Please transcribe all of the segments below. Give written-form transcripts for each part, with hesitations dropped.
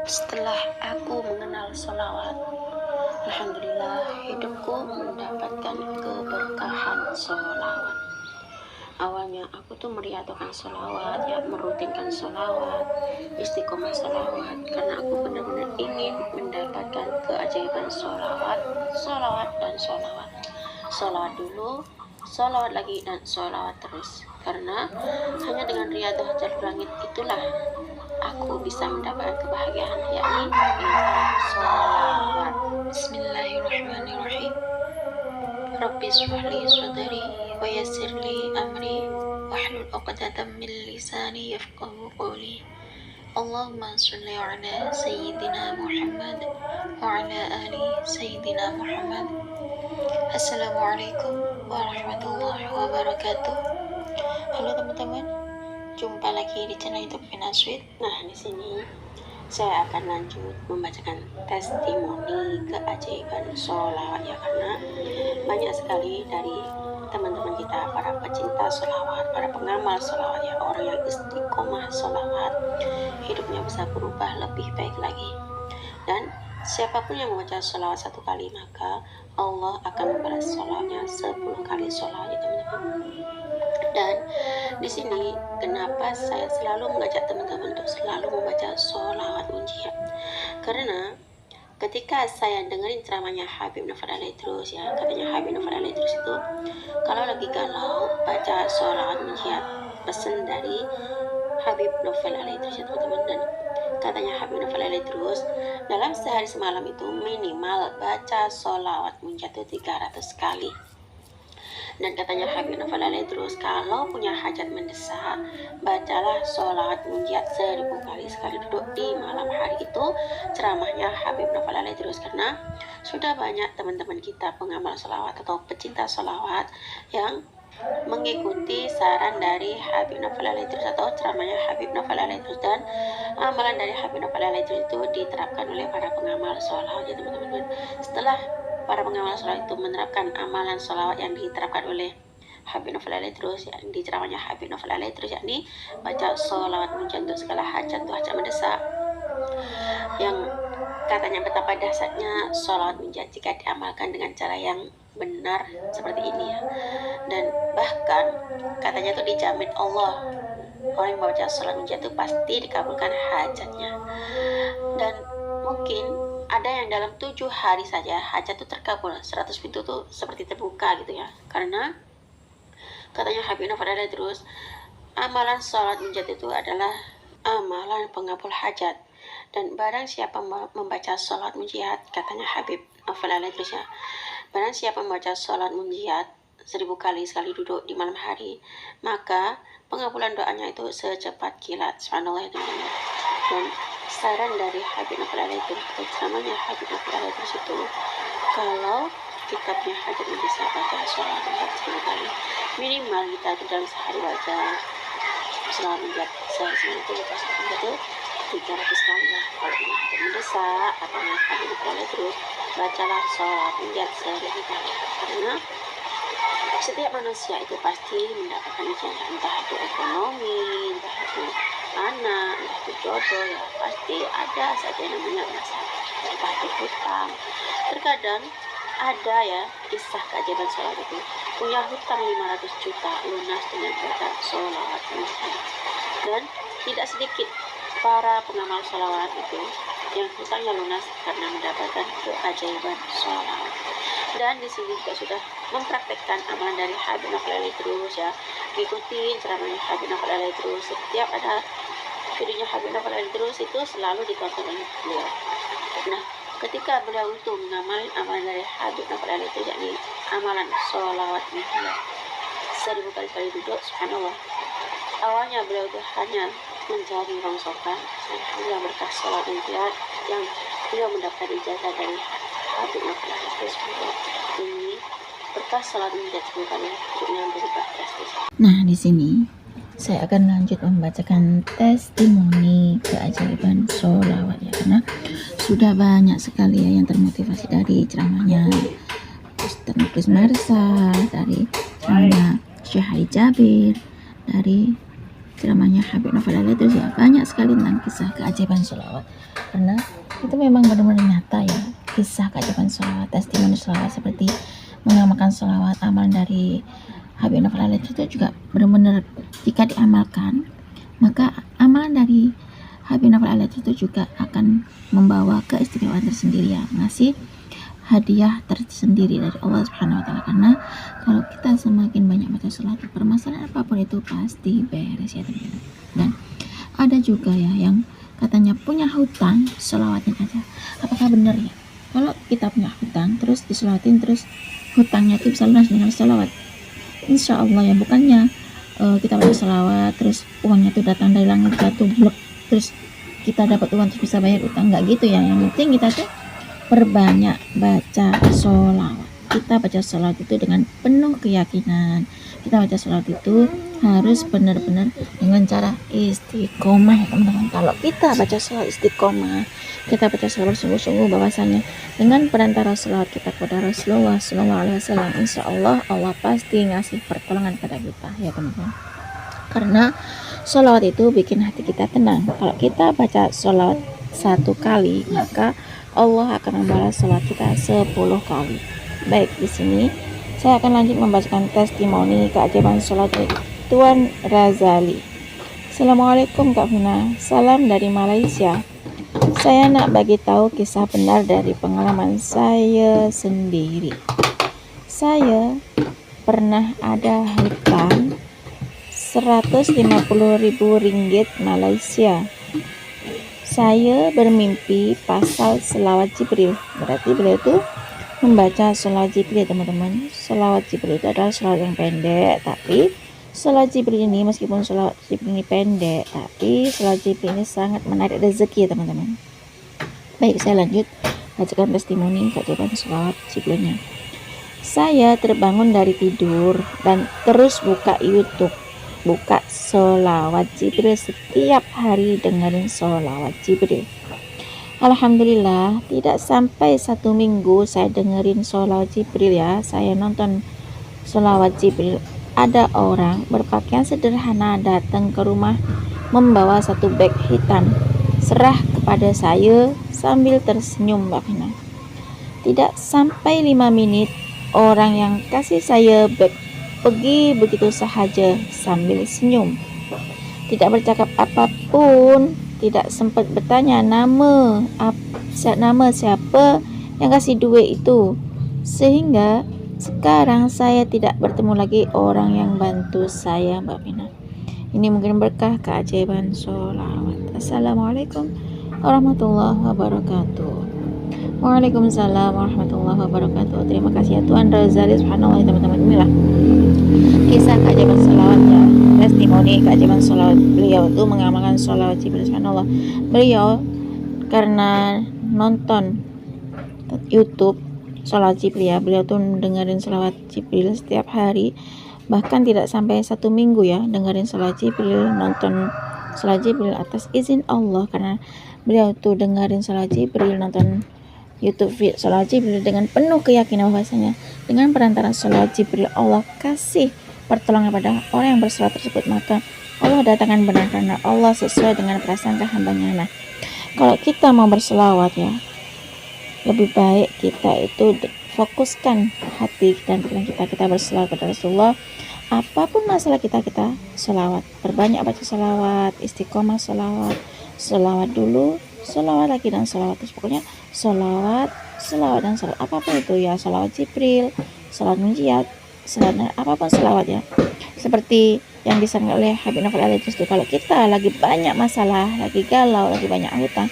Setelah aku mengenal sholawat, alhamdulillah hidupku mendapatkan keberkahan sholawat. Awalnya aku tuh meriadokan sholawat, ya merutinkan sholawat, istiqomah sholawat, karena aku benar-benar ingin mendapatkan keajaiban sholawat, sholawat dan sholawat. Sholawat dulu, sholawat lagi dan sholawat terus. Karena hanya dengan riadah jalur langit itulah aku bisa mendapatkan kebahagiaan, yakni dengan sholawat. Bismillahirrahmanirrahim. Rabbi shrah li sadri wa yassir li amri wahlul 'uqdatam min lisani yafqahu qawli. Allahumma shalli ala sayyidina Muhammad wa ala ali sayyidina Muhammad. Assalamualaikum warahmatullahi wabarakatuh. Halo teman-teman, jumpa lagi di channel YouTube Finasweet. Nah, di sini saya akan lanjut membacakan testimoni keajaiban sholawat, ya, karena banyak sekali dari teman-teman kita, para pecinta sholawat, para pengamal sholawat, ya, orang yang istiqomah sholawat, hidupnya bisa berubah lebih baik lagi. Dan siapapun yang membaca sholawat 1 kali, maka Allah akan membalas sholawatnya 10 kali sholawat, ya teman-teman. Dan di sini kenapa saya selalu mengajak teman-teman untuk selalu membaca sholawat munjiat, karena ketika saya dengerin ceramahnya Habib Novel Alaih terus, ya, katanya Habib Novel Alaih terus itu kalau lagi galau baca sholawat munjiat, pesan dari Habib Novel Alaih terus, ya teman-teman. Dan katanya Habib Novel Alaih terus dalam sehari semalam itu minimal baca sholawat munjiat itu 300 kali. Dan katanya Habib Novel Alaih terus kalau punya hajat mendesak, bacalah sholawat munjiat 1000 kali sekali duduk di malam hari. Itu ceramahnya Habib Novel Alaih terus, karena sudah banyak teman-teman kita pengamal sholawat atau pecinta sholawat yang mengikuti saran dari Habib Novel Alaih terus atau ceramahnya Habib Novel Alaih terus, dan amalan dari Habib Novel Alaih terus itu diterapkan oleh para pengamal sholawat, ya teman-teman. Setelah para pengamal sholawat itu menerapkan amalan sholawat yang diterapkan oleh Habib Novel Alaih terus, yang di ceramahnya Habib Novel Alaih terus, yakni baca sholawat munjiat untuk segala hajat, tuh hajat mendesak, yang katanya betapa dahsyatnya sholawat munjiat jika diamalkan dengan cara yang benar seperti ini, ya. Dan bahkan katanya tuh dijamin Allah, orang yang membaca sholawat munjiat itu pasti dikabulkan hajatnya. Dan mungkin ada yang dalam 7 hari saja hajat itu terkabul, 100 pintu tuh seperti terbuka gitu, ya. Karena katanya Habib Novel Alaih terus amalan sholat munjiat itu adalah amalan pengabul hajat. Dan barang siapa membaca sholat munjiat, katanya Habib Novel Alaih terus, ya, barang siapa membaca sholat munjiat 1000 kali sekali duduk di malam hari, maka pengabulan doanya itu secepat kilat. Subhanallah, ya teman-teman. Dan saran dari Habib Novel Alaih terus atau ceramahnya Habib Novel Alaih terus itu, kalau kita punya hajat bisa baca sholawat munjiat 10 kali, minimal kita itu dalam sehari baca sholawat munjiat sehari itu baca sholawat munjiat itu 300 kali, ya. Kalau punya hajat mendesak, katanya Habib Novel Alaih terus, bacalah sholawat munjiat 1000 kali, karena setiap manusia itu pasti mendapatkan ujian, entah itu ekonomi, entah itu anak, entah itu jodoh, ya, pasti ada saja yang namanya masalah, entah itu hutang. Terkadang ada, ya, kisah keajaiban sholawat itu, punya hutang 500 juta lunas dengan baca sholawat munjiat. Dan tidak sedikit para pengamal sholawat itu yang hutangnya lunas karena mendapatkan keajaiban sholawat. Dan di sini juga sudah mempraktekkan amalan dari Habib Novel Alaih terus, ya, ikuti ceramahnya Habib Novel Alaih terus. Setiap ada videonya Habib Novel Alaih terus itu selalu ditonton oleh beliau. Nah, ketika beliau itu mengamalkan amalan dari Habib Novel Alaih terus, yakni amalan sholawat munjiat 1000 kali sekali duduk, subhanallah, awalnya beliau itu hanya mencari rongsokan. Alhamdulillah berkah sholawat munjiat yang beliau mendapat ijazah dari Habib Novel Alaih terus, ini berkah sholawat munjiat 10 kali hidupnya berubah drastis. Nah, di sini saya akan lanjut membacakan testimoni keajaiban sholawat, ya, karena sudah banyak sekali, ya, yang termotivasi dari ceramahnya Ustaz Nuklis Marsa, dari ceramahnya Syekh Ali Jabir, dari ceramahnya Habib Novel Al-Idris ya, banyak sekali tentang kisah keajaiban sholawat, karena itu memang benar-benar nyata ya, kisah keajaiban sholawat, testimoni sholawat seperti mengamalkan sholawat, amalan dari Habib Novel Al-Idris itu juga benar-benar jika diamalkan, maka amalan dari Habib Novel Al-Idris itu juga akan membawa keistimewaan tersendiri ya, ngasih hadiah tersendiri dari Allah Subhanahu wa taala, karena kalau kita semakin banyak baca sholawat, permasalahan apapun itu pasti beres ya teman-teman. Dan ada juga ya yang katanya punya hutang, sholawatin aja. Apakah benar ya? Kalau kita punya hutang terus disolawatin, terus hutangnya itu bisa lunas dengan sholawat? Insya Allah ya, bukannya kita baca sholawat terus uangnya itu datang dari langit jatuh blok, terus kita dapat uang terus bisa bayar utang, nggak gitu ya. Yang penting kita tuh perbanyak baca sholawat. Kita baca sholawat itu dengan penuh keyakinan. Kita baca sholawat itu harus benar-benar dengan cara istiqomah ya teman-teman. Kalau kita baca sholawat istiqomah, kita baca sholawat sungguh-sungguh, bahwasannya dengan perantara sholawat kita kepada Rasulullah SAW, insya Allah Allah pasti ngasih pertolongan pada kita ya teman-teman. Karena sholawat itu bikin hati kita tenang. Kalau kita baca sholawat 1 kali, maka Allah akan membalas sholat kita 10 kali. Baik, di sini saya akan lanjut membacakan testimoni keajaiban sholat Tuan Razali. Assalamualaikum Kak Vina, salam dari Malaysia. Saya nak bagi tahu kisah benar dari pengalaman saya sendiri. Saya pernah ada hutang 150.000 ringgit Malaysia. Saya bermimpi pasal selawat Jibril. Berarti beliau itu membaca selawat Jibril teman-teman. Selawat Jibril itu adalah selawat yang pendek, tapi selawat Jibril ini, meskipun selawat Jibril ini pendek, tapi selawat Jibril ini sangat menarik rezeki ya teman-teman. Baik, saya lanjut bacakan testimoni keajaiban selawat Jibrilnya. Saya terbangun dari tidur dan terus buka YouTube, buka sholawat Jibril, setiap hari dengerin sholawat Jibril. Alhamdulillah, tidak sampai 1 minggu saya dengerin sholawat Jibril ya, saya nonton sholawat Jibril. Ada orang berpakaian sederhana datang ke rumah membawa 1 beg hitam, serah kepada saya sambil tersenyum Mbak Vina. Tidak sampai 5 menit, orang yang kasih saya beg pergi begitu sahaja sambil senyum, tidak bercakap apapun, tidak sempat bertanya nama siapa yang kasih duit itu, sehingga sekarang saya tidak bertemu lagi orang yang bantu saya Mbak Vina. Ini mungkin berkah keajaiban sholawat. Assalamualaikum warahmatullahi wabarakatuh. Waalaikumsalam warahmatullahi wabarakatuh. Terima kasih ya Tuan Razali, subhanallah ya teman-teman. Inilah kisah keajaiban sholawat ya, testimoni keajaiban sholawat. Beliau itu mengamalkan sholawat Jibril, subhanallah. Beliau karena nonton YouTube sholawat Jibril ya, beliau tuh dengerin sholawat Jibril setiap hari, bahkan tidak sampai 1 minggu ya dengerin sholawat Jibril, nonton sholawat Jibril atas izin Allah. Karena beliau tuh dengerin sholawat Jibril, nonton YouTube sholawat Jibril dengan penuh keyakinan bahwasanya dengan perantara sholawat Jibril Allah kasih pertolongan pada orang yang bersolawat tersebut, maka Allah datangkan benar karena Allah sesuai dengan prasangka hambanya. Nah, kalau kita mau berselawat ya, lebih baik kita itu fokuskan hati dan pikiran kita berselawat pada Rasulullah. Apapun masalah kita selawat, perbanyak baca selawat, istiqomah selawat, selawat dulu, selawat lagi dan selawat terus, pokoknya selawat dan selawat, apapun itu ya, selawat Jibril, selawat munjiat, selawat apapun selawat ya, seperti yang disarankan oleh Habib Novel Al-Idris itu. Kalau kita lagi banyak masalah, lagi galau, lagi banyak hutang,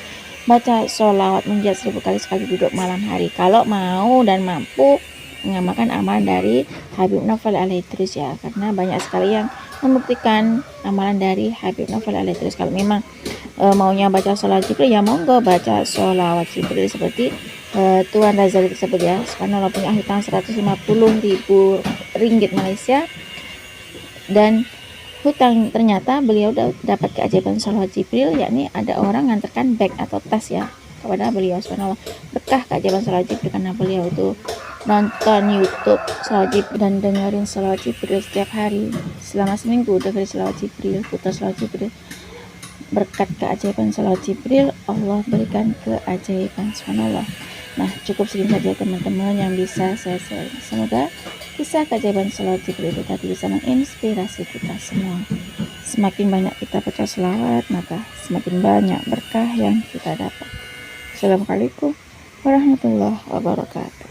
baca selawat munjiat 1000 kali sekali duduk malam hari. Kalau mau dan mampu mengamalkan amalan dari Habib Novel Al-Idris ya, karena banyak sekali yang membuktikan amalan dari Habib Novel Al-Idris. Kalau memang maunya baca sholawat Jibril ya monggo baca sholawat Jibril seperti Tuan Razali tersebut ya, subhanallah, punya hutang 150.000 ringgit Malaysia, dan hutang ternyata beliau dapat keajaiban sholawat Jibril, yakni ada orang nganterkan bag atau tas ya kepada beliau, subhanallah, berkah keajaiban sholawat Jibril karena beliau itu nonton YouTube Salawat Jibril dan dengerin Salawat Jibril setiap hari selama seminggu. Dengerin Salawat Jibril, putar Salawat Jibril. Berkat keajaiban Salawat Jibril, Allah berikan keajaiban, subhanallah. Nah, cukup segini saja teman-teman yang bisa saya share. Semoga kisah keajaiban Salawat Jibril itu tadi bisa menginspirasi kita semua. Semakin banyak kita baca selawat, maka semakin banyak berkah yang kita dapat. Assalamualaikum warahmatullahi wabarakatuh.